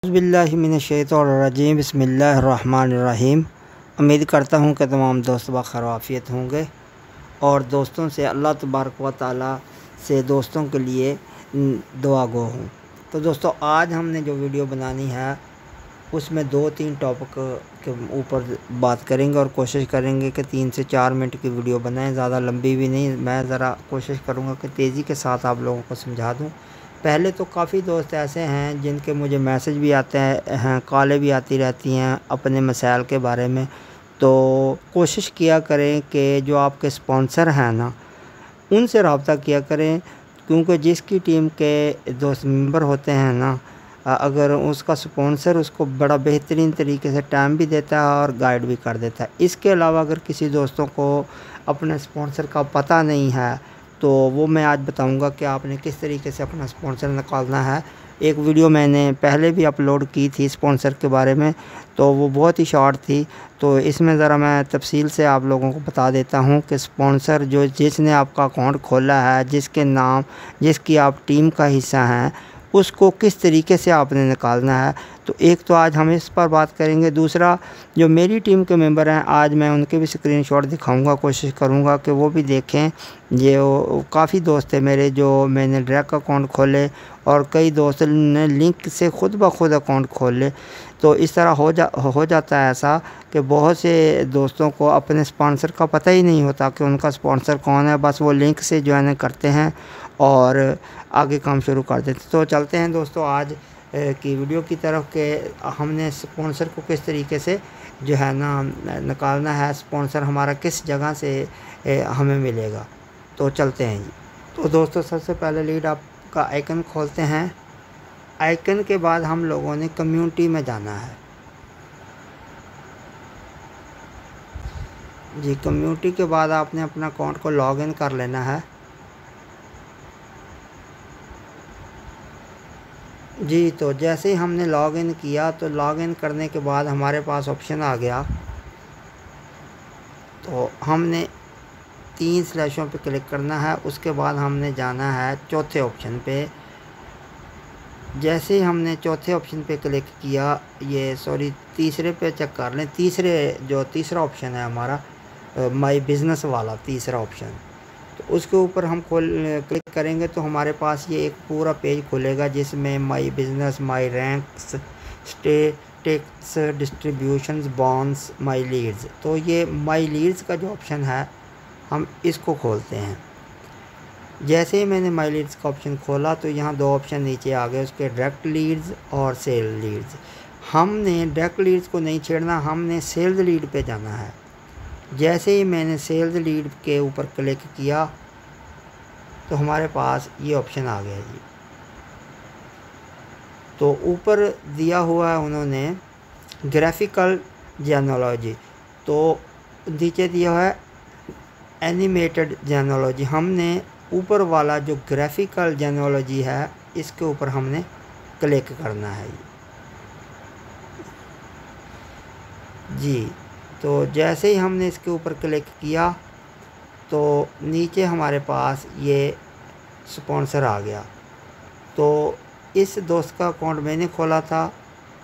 बिस्मिल्लाहिमिनश्शैतानिर्रजीम बिस्मिल्लाहिर्रहमानिर्रहीम। उम्मीद करता हूँ कि तमाम दोस्त बखैर आफियत होंगे और दोस्तों से अल्लाह तबारक व तआला से दोस्तों के लिए दुआ गो हूँ। तो दोस्तों, आज हमने जो वीडियो बनानी है उसमें 2-3 टॉपिक के ऊपर बात करेंगे और कोशिश करेंगे कि 3 से 4 मिनट की वीडियो बनाएं, ज़्यादा लंबी भी नहीं। मैं ज़रा कोशिश करूँगा कि तेज़ी के साथ आप लोगों को समझा दूँ। पहले तो काफ़ी दोस्त ऐसे हैं जिनके मुझे मैसेज भी आते हैं, कॉलें भी आती रहती हैं अपने मसाइल के बारे में। तो कोशिश किया करें कि जो आपके स्पॉन्सर हैं ना, उनसे रब्ता किया करें, क्योंकि जिसकी टीम के दोस्त मेंबर होते हैं ना, अगर उसका स्पॉन्सर उसको बड़ा बेहतरीन तरीके से टाइम भी देता है और गाइड भी कर देता है। इसके अलावा अगर किसी दोस्तों को अपने स्पॉन्सर का पता नहीं है तो वो मैं आज बताऊंगा कि आपने किस तरीके से अपना स्पॉन्सर निकालना है। एक वीडियो मैंने पहले भी अपलोड की थी स्पॉन्सर के बारे में, तो वो बहुत ही शॉर्ट थी। तो इसमें ज़रा मैं तफसील से आप लोगों को बता देता हूँ कि स्पॉन्सर जिसने आपका अकाउंट खोला है, जिसके नाम जिसकी आप टीम का हिस्सा हैं, उसको किस तरीके से आपने निकालना है। तो एक तो आज हम इस पर बात करेंगे। दूसरा, जो मेरी टीम के मेंबर हैं, आज मैं उनके भी स्क्रीनशॉट दिखाऊंगा, कोशिश करूंगा कि वो भी देखें। ये काफ़ी दोस्त थे मेरे जो मैंने डायरेक्ट अकाउंट खोले और कई दोस्त ने लिंक से ख़ुद ब खुद अकाउंट खोल ले। तो इस तरह हो जाता है ऐसा कि बहुत से दोस्तों को अपने स्पॉन्सर का पता ही नहीं होता कि उनका स्पॉन्सर कौन है। बस वो लिंक से ज्वाइन करते हैं और आगे काम शुरू कर देते। तो चलते हैं दोस्तों आज की वीडियो की तरफ कि हमने स्पॉन्सर को किस तरीके से जो है ना निकालना है, स्पॉन्सर हमारा किस जगह से हमें मिलेगा। तो चलते हैं जी। तो दोस्तों, सबसे पहले लीड आपका आइकन खोलते हैं। आइकन के बाद हम लोगों ने कम्युनिटी में जाना है जी। कम्युनिटी के बाद आपने अपना अकाउंट को लॉगिन कर लेना है जी। तो जैसे ही हमने लॉगिन किया तो लॉगिन करने के बाद हमारे पास ऑप्शन आ गया। तो हमने 3 स्लैशों पे क्लिक करना है। उसके बाद हमने जाना है चौथे ऑप्शन पे। जैसे ही हमने चौथे ऑप्शन पे क्लिक किया, तीसरे पे चेक कर लें। तीसरा ऑप्शन है हमारा माई बिज़नेस वाला तीसरा ऑप्शन। तो उसके ऊपर हम क्लिक करेंगे तो हमारे पास ये एक पूरा पेज खुलेगा जिसमें my business, my ranks, statics, distributions, bonds, my leads. तो ये माई लीड्स का जो ऑप्शन है हम इसको खोलते हैं। जैसे ही मैंने माई लीड्स का ऑप्शन खोला तो यहाँ 2 ऑप्शन नीचे आ गए, उसके डायरेक्ट लीड्स और सेल लीड्स। हमने डायरेक्ट लीड्स को नहीं छेड़ना, हमने सेल्स लीड पे जाना है। जैसे ही मैंने सेल्स लीड के ऊपर क्लिक किया तो हमारे पास ये ऑप्शन आ गया जी। तो ऊपर दिया हुआ है उन्होंने ग्राफिकल जेनोलॉजी, तो नीचे दिया हुआ है एनिमेटेड जेनोलॉजी। हमने ऊपर वाला जो ग्राफिकल जेनोलॉजी है इसके ऊपर हमने क्लिक करना है जी। तो जैसे ही हमने इसके ऊपर क्लिक किया तो नीचे हमारे पास ये स्पॉन्सर आ गया। तो इस दोस्त का अकाउंट मैंने खोला था,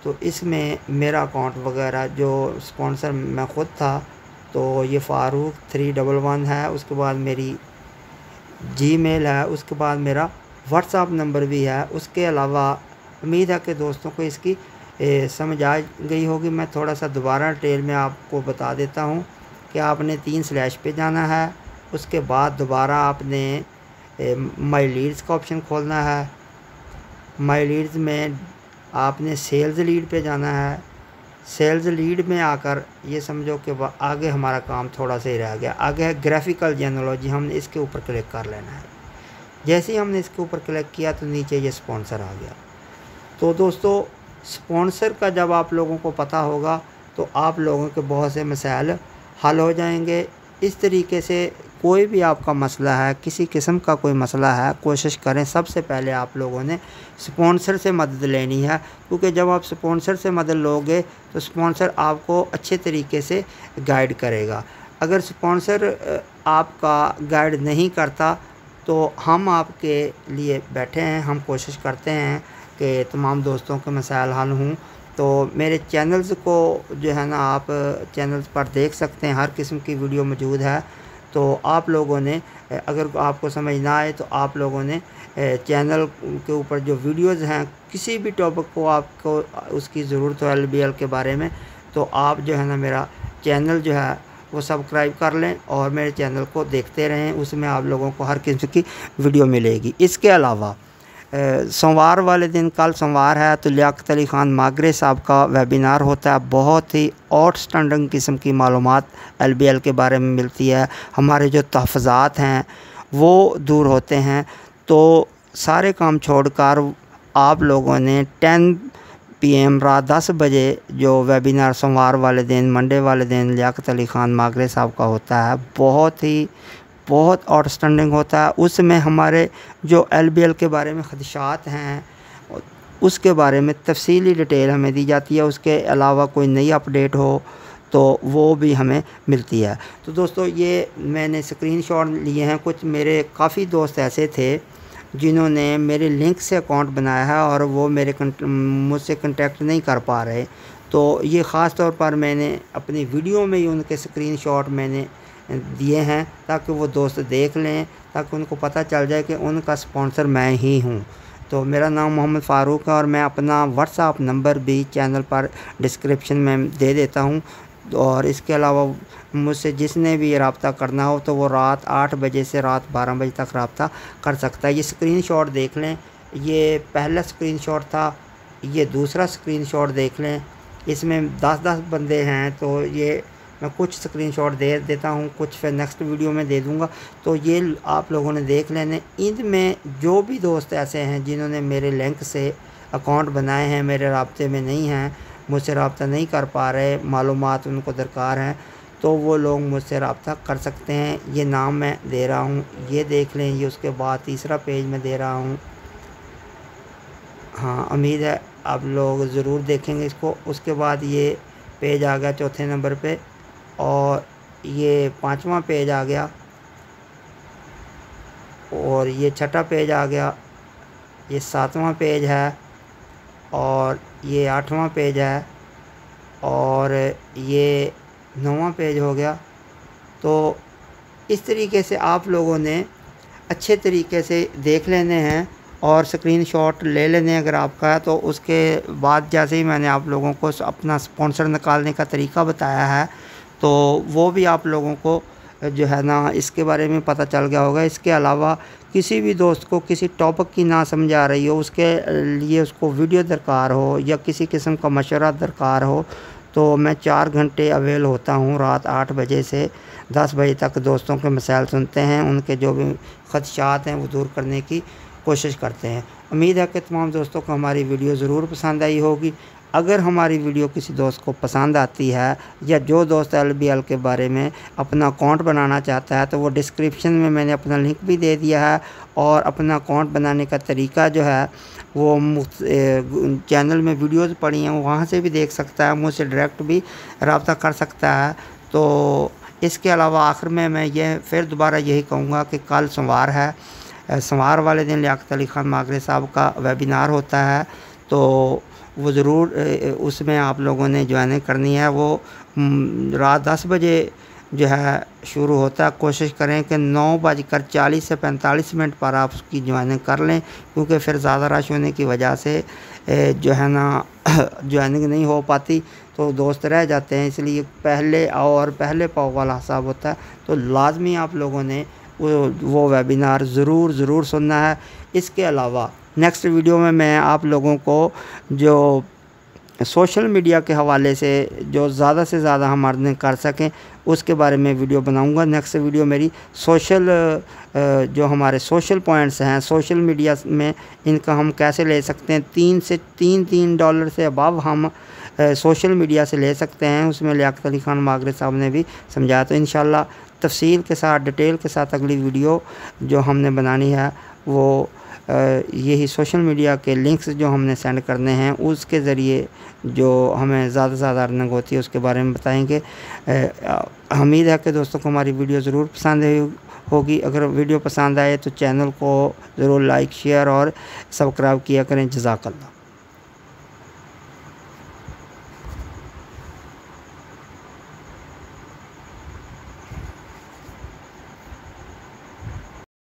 तो इसमें मेरा अकाउंट वगैरह जो स्पॉन्सर मैं ख़ुद था, तो ये फारूक 311 है। उसके बाद मेरी जीमेल है, उसके बाद मेरा व्हाट्सएप नंबर भी है। उसके अलावा उम्मीद है कि दोस्तों को इसकी समझ आ गई होगी। मैं थोड़ा सा दोबारा डिटेल में आपको बता देता हूँ कि आपने 3 स्लैश पे जाना है। उसके बाद दोबारा आपने माई लीड्स का ऑप्शन खोलना है। माई लीड्स में आपने सेल्स लीड पे जाना है। सेल्स लीड में आकर ये समझो कि आगे हमारा काम थोड़ा सा ही रह गया। आगे है ग्राफिकल जेनोलॉजी, हमने इसके ऊपर क्लिक कर लेना है। जैसे ही हमने इसके ऊपर क्लिक किया तो नीचे ये स्पॉन्सर आ गया। तो दोस्तों, स्पॉन्सर का जब आप लोगों को पता होगा तो आप लोगों के बहुत से मसाइल हल हो जाएंगे। इस तरीके से कोई भी आपका मसला है, किसी किस्म का कोई मसला है, कोशिश करें सबसे पहले आप लोगों ने स्पॉन्सर से मदद लेनी है, क्योंकि जब आप स्पॉन्सर से मदद लोगे तो स्पॉन्सर आपको अच्छे तरीके से गाइड करेगा। अगर स्पॉन्सर आपका गाइड नहीं करता तो हम आपके लिए बैठे हैं। हम कोशिश करते हैं कि तमाम दोस्तों के मसाइल हल हों। तो मेरे चैनल्स को जो है ना आप चैनल्स पर देख सकते हैं, हर किस्म की वीडियो मौजूद है। तो आप लोगों ने अगर आपको समझ ना आए तो आप लोगों ने चैनल के ऊपर जो वीडियोज़ हैं, किसी भी टॉपिक को आपको उसकी ज़रूरत हो LBL के बारे में, तो आप जो है ना मेरा चैनल जो है वो सब्सक्राइब कर लें और मेरे चैनल को देखते रहें। उसमें आप लोगों को हर किस्म की वीडियो मिलेगी। इसके अलावा सोमवार वाले दिन, कल सोमवार है, तो लियाकत अली ख़ान मागरे साहब का वेबिनार होता है। बहुत ही आउटस्टैंडिंग किस्म की मालूमात LBL के बारे में मिलती है। हमारे जो तहफ़्फ़ुज़ात हैं वो दूर होते हैं। तो सारे काम छोड़कर आप लोगों ने 10 PM रात 10 बजे जो वेबिनार सोमवार वाले दिन, मंडे वाले दिन लियाकत अली ख़ान मागरे साहब का होता है, बहुत आउटस्टैंडिंग होता है। उसमें हमारे जो LBL के बारे में ख़दशात हैं उसके बारे में तफसीली डिटेल हमें दी जाती है। उसके अलावा कोई नई अपडेट हो तो वो भी हमें मिलती है। तो दोस्तों, ये मैंने स्क्रीनशॉट लिए हैं। कुछ मेरे काफ़ी दोस्त ऐसे थे जिन्होंने मेरे लिंक से अकाउंट बनाया है और वो मुझसे कांटेक्ट नहीं कर पा रहे। तो ये ख़ास तौर पर मैंने अपनी वीडियो में ही उनके स्क्रीनशॉट मैंने दिए हैं ताकि वो दोस्त देख लें, ताकि उनको पता चल जाए कि उनका स्पॉन्सर मैं ही हूँ। तो मेरा नाम मोहम्मद फ़ारूक है और मैं अपना व्हाट्सएप नंबर भी चैनल पर डिस्क्रिप्शन में दे देता हूँ। और इसके अलावा मुझसे जिसने भी रब्ता करना हो तो वो रात 8 बजे से रात 12 बजे तक रब्ता कर सकता है। ये स्क्रीनशॉट देख लें, ये पहला स्क्रीनशॉट था, ये दूसरा स्क्रीनशॉट देख लें। इसमें 10-10 बंदे हैं, तो ये मैं कुछ स्क्रीनशॉट दे देता हूँ, कुछ फिर नेक्स्ट वीडियो में दे दूँगा। तो ये आप लोगों ने देख लेने। इनमें जो भी दोस्त ऐसे हैं जिन्होंने मेरे लिंक से अकाउंट बनाए हैं, मेरे राब्ते में नहीं हैं, मुझसे रब्ता नहीं कर पा रहे, मालूमात उनको दरकार हैं, तो वो लोग मुझसे रब्ता कर सकते हैं। ये नाम मैं दे रहा हूँ, ये देख लें। ये उसके बाद तीसरा पेज मैं दे रहा हूँ। हाँ, उम्मीद है आप लोग ज़रूर देखेंगे इसको। उसके बाद ये पेज आ गया चौथे नंबर पे, और ये 5वां पेज आ गया, और ये 6ठा पेज आ गया, ये 7वां पेज है, और ये 8वां पेज है, और ये 9वां पेज हो गया। तो इस तरीके से आप लोगों ने अच्छे तरीके से देख लेने हैं और स्क्रीनशॉट ले लेने अगर आपका है। तो उसके बाद जैसे ही मैंने आप लोगों को अपना स्पॉन्सर निकालने का तरीका बताया है, तो वो भी आप लोगों को जो है ना इसके बारे में पता चल गया होगा। इसके अलावा किसी भी दोस्त को किसी टॉपिक की ना समझ आ रही हो, उसके लिए उसको वीडियो दरकार हो या किसी किस्म का मशवरा दरकार हो, तो मैं 4 घंटे अवेल होता हूँ। रात 8 बजे से 10 बजे तक दोस्तों के मसाइल सुनते हैं, उनके जो भी ख़दशात हैं वो दूर करने की कोशिश करते हैं। उम्मीद है कि तमाम दोस्तों को हमारी वीडियो ज़रूर पसंद आई होगी। अगर हमारी वीडियो किसी दोस्त को पसंद आती है, या जो दोस्त LBL के बारे में अपना अकाउंट बनाना चाहता है, तो वो डिस्क्रिप्शन में मैंने अपना लिंक भी दे दिया है, और अपना अकाउंट बनाने का तरीका जो है वो चैनल में वीडियोज़ पड़ी हैं, वहाँ से भी देख सकता है, मुझसे डायरेक्ट भी रब्ता कर सकता है। तो इसके अलावा आखिर में मैं ये फिर दोबारा यही कहूँगा कि कल सोमवार है, सोमवार वाले दिन लियाकत अली ख़ान मागरे साहब का वेबिनार होता है। तो वो ज़रूर उसमें आप लोगों ने ज्वाइनिंग करनी है। वो रात 10 बजे जो है शुरू होता है। कोशिश करें कि 9:40 से 45 मिनट पर आप उसकी ज्वाइनिंग कर लें, क्योंकि फिर ज़्यादा रश होने की वजह से जो है ना ज्वाइनिंग नहीं हो पाती, तो दोस्त रह जाते हैं। इसलिए पहले आओ और पहले पाओ वाला हिसाब होता है। तो लाजमी आप लोगों ने वो वेबिनार ज़रूर सुनना है। इसके अलावा नेक्स्ट वीडियो में मैं आप लोगों को जो सोशल मीडिया के हवाले से जो ज़्यादा से ज़्यादा हम अर्निंग कर सकें उसके बारे में वीडियो बनाऊंगा। नेक्स्ट वीडियो मेरी जो हमारे सोशल पॉइंट्स हैं सोशल मीडिया में, इनका हम कैसे ले सकते हैं। $3 से अबव हम सोशल मीडिया से ले सकते हैं। उसमें लियाकत अली ख़ान मागरे साहब ने भी समझाया। तो इंशाल्लाह तफसील के साथ, डिटेल के साथ अगली वीडियो जो हमने बनानी है वो यही सोशल मीडिया के लिंक्स जो हमने सेंड करने हैं उसके ज़रिए जो हमें ज़्यादा से ज़्यादा अर्निंग होती है उसके बारे में बताएंगे। उम्मीद है कि दोस्तों को हमारी वीडियो ज़रूर पसंद होगी। अगर वीडियो पसंद आए तो चैनल को ज़रूर लाइक शेयर और सब्सक्राइब किया करें। जज़ाकल्लाह।